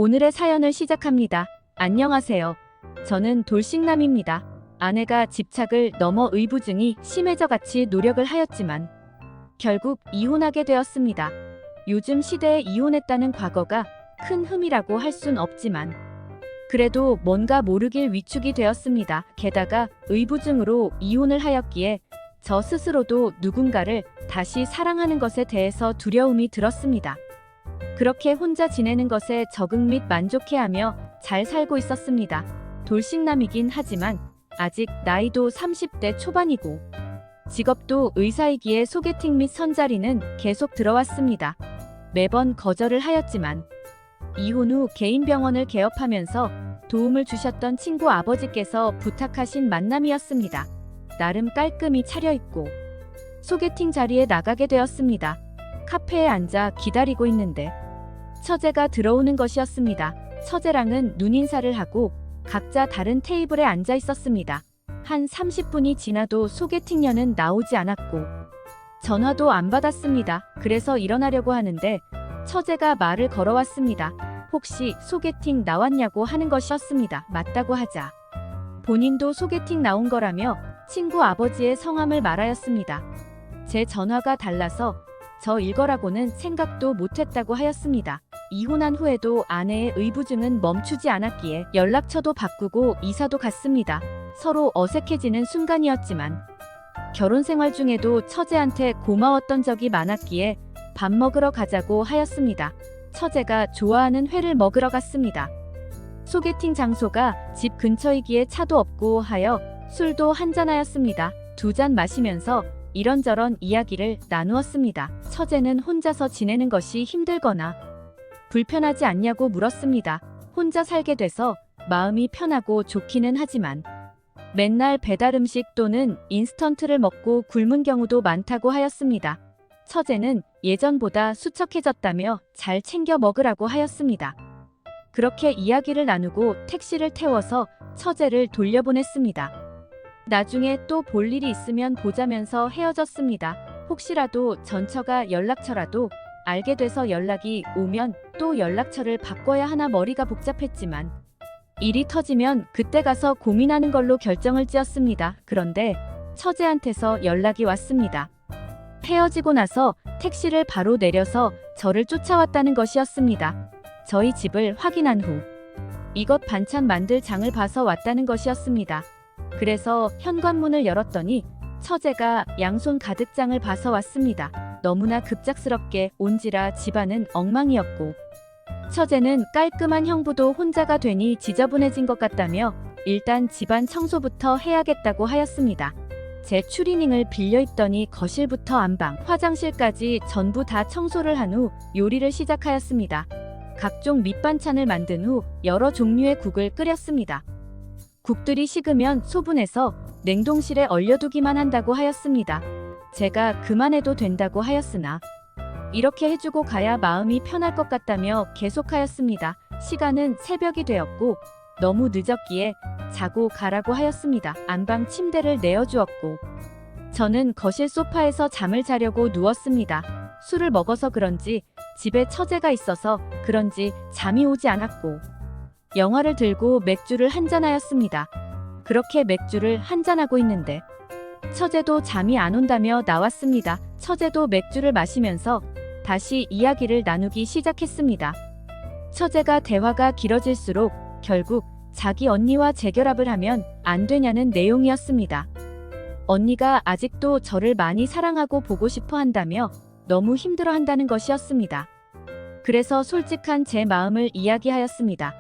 오늘의 사연을 시작합니다. 안녕하세요. 저는 돌싱남입니다. 아내가 집착을 넘어 의부증이 심해져 같이 노력을 하였지만 결국 이혼하게 되었습니다. 요즘 시대에 이혼했다는 과거가 큰 흠이라고 할 순 없지만 그래도 뭔가 모르길 위축이 되었습니다. 게다가 의부증으로 이혼을 하였기에 저 스스로도 누군가를 다시 사랑하는 것에 대해서 두려움이 들었습니다. 그렇게 혼자 지내는 것에 적응 및 만족해하며 잘 살고 있었습니다. 돌싱남이긴 하지만 아직 나이도 30대 초반이고 직업도 의사이기에 소개팅 및 선자리는 계속 들어왔습니다. 매번 거절을 하였지만 이혼 후 개인 병원을 개업하면서 도움을 주셨던 친구 아버지께서 부탁하신 만남이었습니다. 나름 깔끔히 차려입고 소개팅 자리에 나가게 되었습니다. 카페에 앉아 기다리고 있는데 처제가 들어오는 것이었습니다. 처제랑은 눈인사를 하고 각자 다른 테이블에 앉아 있었습니다. 한 30분이 지나도 소개팅녀는 나오지 않았고 전화도 안 받았습니다. 그래서 일어나려고 하는데 처제가 말을 걸어왔습니다. 혹시 소개팅 나왔냐고 하는 것이었습니다. 맞다고 하자 본인도 소개팅 나온 거라며 친구 아버지의 성함을 말하였습니다. 제 전화가 달라서 저 일거라고는 생각도 못했다고 하였습니다. 이혼한 후에도 아내의 의부증은 멈추지 않았기에 연락처도 바꾸고 이사도 갔습니다. 서로 어색해지는 순간이었지만 결혼 생활 중에도 처제한테 고마웠던 적이 많았기에 밥 먹으러 가자고 하였습니다. 처제가 좋아하는 회를 먹으러 갔습니다. 소개팅 장소가 집 근처이기에 차도 없고 하여 술도 한잔하였습니다. 2잔 마시면서 이런저런 이야기를 나누었습니다. 처제는 혼자서 지내는 것이 힘들거나 불편하지 않냐고 물었습니다. 혼자 살게 돼서 마음이 편하고 좋기는 하지만 맨날 배달 음식 또는 인스턴트를 먹고 굶은 경우도 많다고 하였습니다. 처제는 예전보다 수척해졌다며 잘 챙겨 먹으라고 하였습니다. 그렇게 이야기를 나누고 택시를 태워서 처제를 돌려보냈습니다. 나중에 또 볼 일이 있으면 보자면서 헤어졌습니다. 혹시라도 전처가 연락처라도 알게 돼서 연락이 오면 또 연락처를 바꿔야 하나 머리가 복잡했지만 일이 터지면 그때 가서 고민하는 걸로 결정을 지었습니다. 그런데 처제한테서 연락이 왔습니다. 헤어지고 나서 택시를 바로 내려서 저를 쫓아왔다는 것이었습니다. 저희 집을 확인한 후 이것 반찬 만들 장을 봐서 왔다는 것이었습니다. 그래서 현관문을 열었더니 처제가 양손 가득 장을 봐서 왔습니다. 너무나 급작스럽게 온지라 집안은 엉망이었고 처제는 깔끔한 형부도 혼자가 되니 지저분해진 것 같다며 일단 집안 청소부터 해야겠다고 하였습니다. 제 추리닝을 빌려 입더니 거실부터 안방, 화장실까지 전부 다 청소를 한 후 요리를 시작하였습니다. 각종 밑반찬을 만든 후 여러 종류의 국을 끓였습니다. 국들이 식으면 소분해서 냉동실에 얼려두기만 한다고 하였습니다. 제가 그만해도 된다고 하였으나 이렇게 해주고 가야 마음이 편할 것 같다며 계속하였습니다. 시간은 새벽이 되었고 너무 늦었기에 자고 가라고 하였습니다. 안방 침대를 내어주었고 저는 거실 소파에서 잠을 자려고 누웠습니다. 술을 먹어서 그런지 집에 처제가 있어서 그런지 잠이 오지 않았고 영화를 들고 맥주를 한잔하였습니다. 그렇게 맥주를 한잔하고 있는데 처제도 잠이 안 온다며 나왔습니다. 처제도 맥주를 마시면서 다시 이야기를 나누기 시작했습니다. 처제가 대화가 길어질수록 결국 자기 언니와 재결합을 하면 안 되냐는 내용이었습니다. 언니가 아직도 저를 많이 사랑하고 보고 싶어 한다며 너무 힘들어 한다는 것이었습니다. 그래서 솔직한 제 마음을 이야기하였습니다.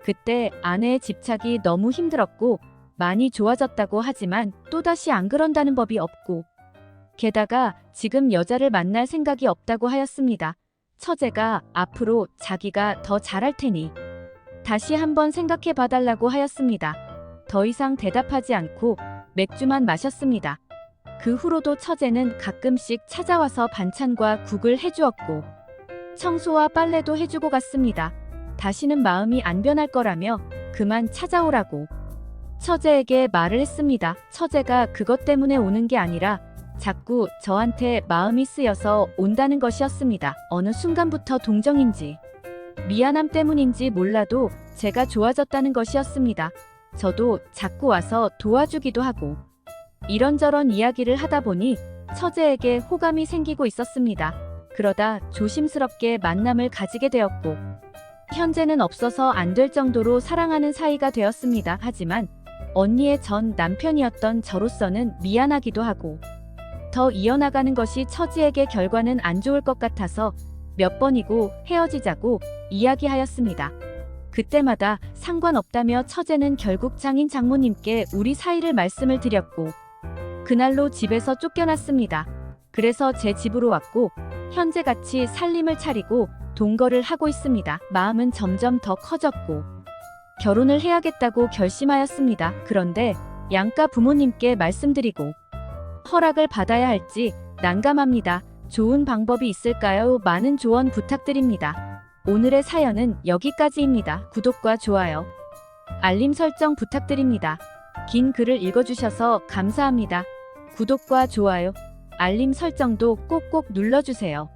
그때 아내의 집착이 너무 힘들었고 많이 좋아졌다고 하지만 또다시 안 그런다는 법이 없고 게다가 지금 여자를 만날 생각이 없다고 하였습니다. 처제가 앞으로 자기가 더 잘할 테니 다시 한번 생각해 봐달라고 하였습니다. 더 이상 대답하지 않고 맥주만 마셨습니다. 그 후로도 처제는 가끔씩 찾아와서 반찬과 국을 해주었고 청소와 빨래도 해주고 갔습니다. 다시는 마음이 안 변할 거라며 그만 찾아오라고 처제에게 말을 했습니다. 처제가 그것 때문에 오는 게 아니라 자꾸 저한테 마음이 쓰여서 온다는 것이었습니다. 어느 순간부터 동정인지 미안함 때문인지 몰라도 제가 좋아졌다는 것이었습니다. 저도 자꾸 와서 도와주기도 하고 이런저런 이야기를 하다 보니 처제에게 호감이 생기고 있었습니다. 그러다 조심스럽게 만남을 가지게 되었고 현재는 없어서 안 될 정도로 사랑하는 사이가 되었습니다. 하지만 언니의 전 남편이었던 저로서는 미안하기도 하고 더 이어나가는 것이 처지에게 결과는 안 좋을 것 같아서 몇 번이고 헤어지자고 이야기하였습니다. 그때마다 상관없다며 처제는 결국 장인 장모님께 우리 사이를 말씀을 드렸고 그날로 집에서 쫓겨났습니다. 그래서 제 집으로 왔고 현재 같이 살림을 차리고 동거를 하고 있습니다. 마음은 점점 더 커졌고 결혼을 해야겠다고 결심하였습니다. 그런데 양가 부모님께 말씀드리고 허락을 받아야 할지 난감합니다. 좋은 방법이 있을까요? 많은 조언 부탁드립니다. 오늘의 사연은 여기까지입니다. 구독과 좋아요, 알림 설정 부탁드립니다. 긴 글을 읽어주셔서 감사합니다. 구독과 좋아요, 알림 설정도 꼭꼭 눌러주세요.